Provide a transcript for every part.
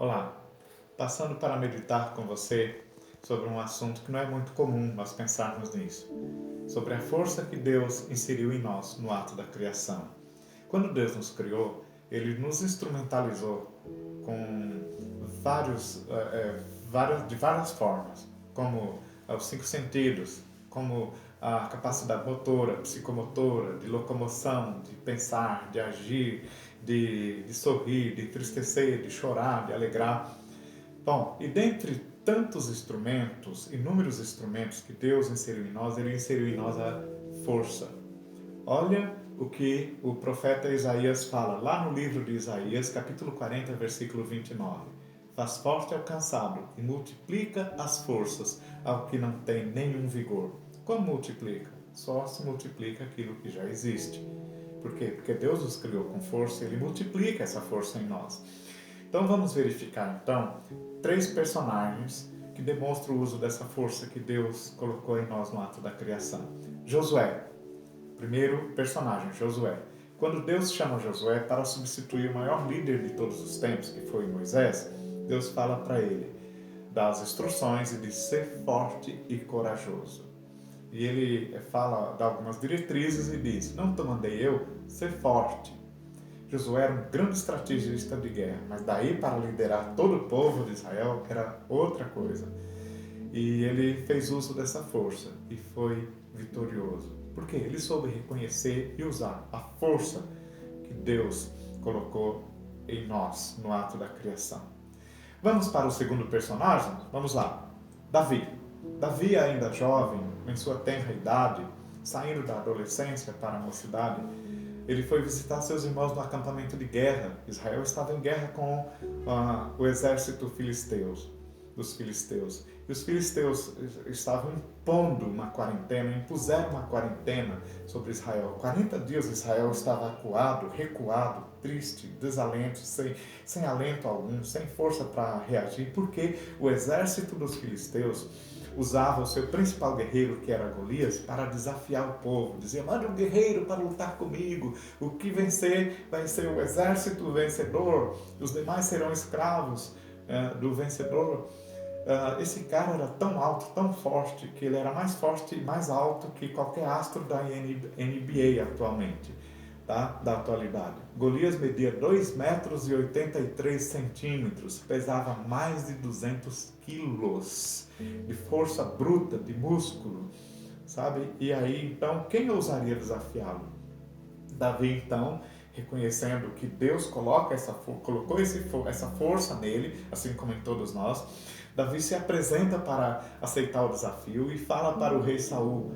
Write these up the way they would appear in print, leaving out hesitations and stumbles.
Olá, passando para meditar com você sobre um assunto que não é muito comum nós pensarmos nisso, sobre a força que Deus inseriu em nós no ato da criação. Quando Deus nos criou, Ele nos instrumentalizou com de várias formas, como os cinco sentidos, como a capacidade motora, psicomotora, de locomoção, de pensar, de agir, de sorrir, de entristecer, de chorar, de alegrar. Bom, e dentre tantos instrumentos, inúmeros instrumentos que Deus inseriu em nós, Ele inseriu em nós a força. Olha o que o profeta Isaías fala lá no livro de Isaías, capítulo 40, versículo 29. Faz forte ao cansado e multiplica as forças ao que não tem nenhum vigor. Como multiplica? Só se multiplica aquilo que já existe. Por quê? Porque Deus nos criou com força e Ele multiplica essa força em nós. Então vamos verificar então 3 personagens que demonstram o uso dessa força que Deus colocou em nós no ato da criação. Josué, primeiro personagem, Josué. Quando Deus chama Josué para substituir o maior líder de todos os tempos, que foi Moisés, Deus fala para ele, dá as instruções e diz: ser forte e corajoso. E ele dá algumas diretrizes e diz: não te mandei eu ser forte. Josué era um grande estrategista de guerra, mas daí para liderar todo o povo de Israel era outra coisa. E ele fez uso dessa força e foi vitorioso. Porque ele soube reconhecer e usar a força que Deus colocou em nós no ato da criação. Vamos para o segundo personagem? Vamos lá. Davi. Davi, ainda jovem, em sua tenra idade, saindo da adolescência para a mocidade, ele foi visitar seus irmãos no acampamento de guerra. Israel estava em guerra com o exército dos filisteus. E os filisteus estavam impuseram uma quarentena sobre Israel. 40 dias Israel estava acuado, recuado, triste, desalento, sem alento algum, sem força para reagir, porque o exército dos filisteus usava o seu principal guerreiro, que era Golias, para desafiar o povo. Dizia: manda um guerreiro para lutar comigo. O que vencer vai ser o exército vencedor. Os demais serão escravos do vencedor. Esse cara era tão alto, tão forte, que ele era mais forte e mais alto que qualquer astro da NBA atualmente, tá? Da atualidade. Golias media 2 metros e 83 centímetros, pesava mais de 200 quilos de força bruta, de músculo, sabe? E aí, então, quem ousaria desafiá-lo? Davi, então, reconhecendo que Deus colocou essa força nele, assim como em todos nós, Davi se apresenta para aceitar o desafio e fala para o rei Saul,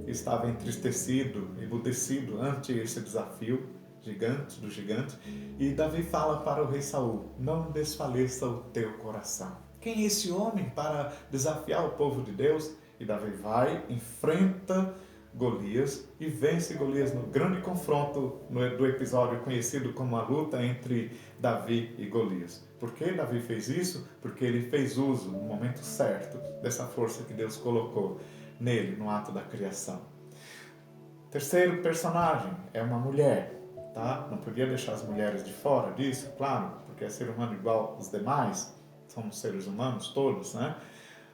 que estava entristecido, emudecido ante esse desafio do gigante, e Davi fala para o rei Saul: não desfaleça o teu coração. Quem é esse homem para desafiar o povo de Deus? E Davi vai, enfrenta Golias e vence Golias no grande confronto do episódio conhecido como a luta entre Davi e Golias. Por que Davi fez isso? Porque ele fez uso, no momento certo, dessa força que Deus colocou nele no ato da criação. Terceiro personagem é uma mulher, tá? Não podia deixar as mulheres de fora disso, claro, porque é ser humano igual aos demais, somos seres humanos todos, né?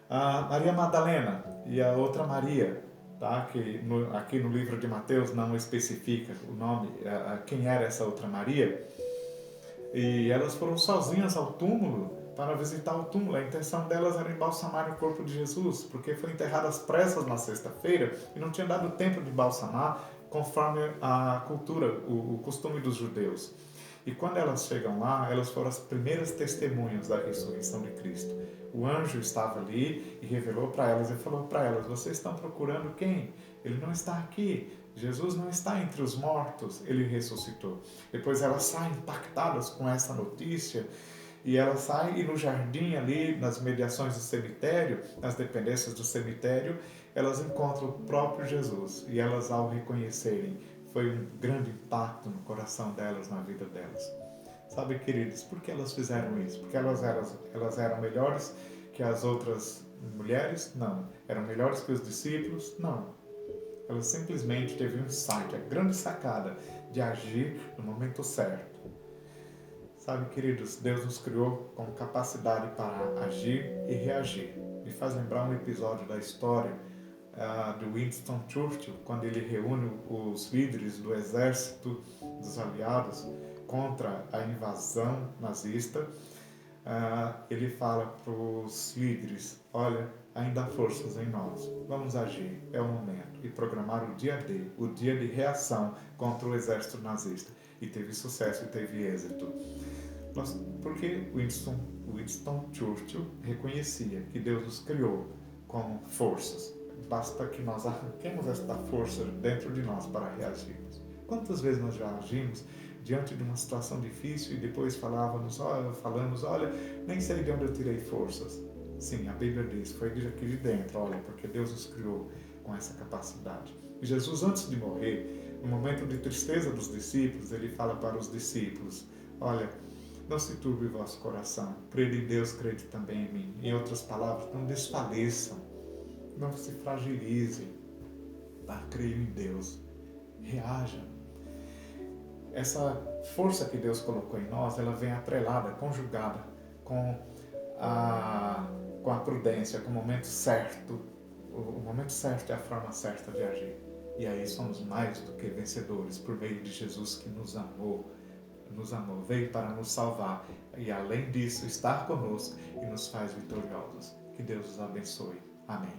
A Maria Madalena e a outra Maria, tá? Que aqui no livro de Mateus não especifica o nome, quem era essa outra Maria, e elas foram sozinhas ao túmulo para visitar o túmulo. A intenção delas era embalsamar o corpo de Jesus, porque foi enterrado às pressas na sexta-feira e não tinha dado tempo de embalsamar conforme a cultura, o costume dos judeus. E quando elas chegam lá, elas foram as primeiras testemunhas da ressurreição de Cristo. O anjo estava ali e revelou para elas e falou para elas: vocês estão procurando quem? Ele não está aqui. Jesus não está entre os mortos, ele ressuscitou. Depois elas saem impactadas com essa notícia, e elas saem e no jardim ali, nas mediações do cemitério, nas dependências do cemitério, elas encontram o próprio Jesus. E elas, ao reconhecerem, foi um grande impacto no coração delas, na vida delas. Sabe, queridos, por que elas fizeram isso? Porque elas eram melhores que as outras mulheres? Não. Eram melhores que os discípulos? Não. Ela simplesmente teve um insight, a grande sacada de agir no momento certo. Sabe, queridos, Deus nos criou com capacidade para agir e reagir. Me faz lembrar um episódio da história de Winston Churchill, quando ele reúne os líderes do exército dos aliados contra a invasão nazista. Ele fala para os líderes: olha, ainda há forças em nós, vamos agir, é o momento, e programar o dia D, o dia de reação contra o exército nazista. E teve sucesso e teve êxito. Porque Winston Churchill reconhecia que Deus nos criou com forças. Basta que nós arranquemos esta força dentro de nós para reagirmos. Quantas vezes nós já agimos diante de uma situação difícil e depois falamos, olha, nem sei de onde eu tirei forças. Sim, a Bíblia diz, foi aqui de dentro, olha, porque Deus nos criou com essa capacidade. E Jesus, antes de morrer, no momento de tristeza dos discípulos, ele fala para os discípulos: olha, não se turbe o vosso coração, crede em Deus, crede também em mim. Em outras palavras, não desfaleçam, não se fragilizem, creia em Deus, reaja. Essa força que Deus colocou em nós, ela vem atrelada, conjugada com a prudência, com o momento certo. O momento certo é a forma certa de agir. E aí somos mais do que vencedores por meio de Jesus, que nos amou, veio para nos salvar e além disso estar conosco e nos faz vitoriosos. Que Deus os abençoe. Amém.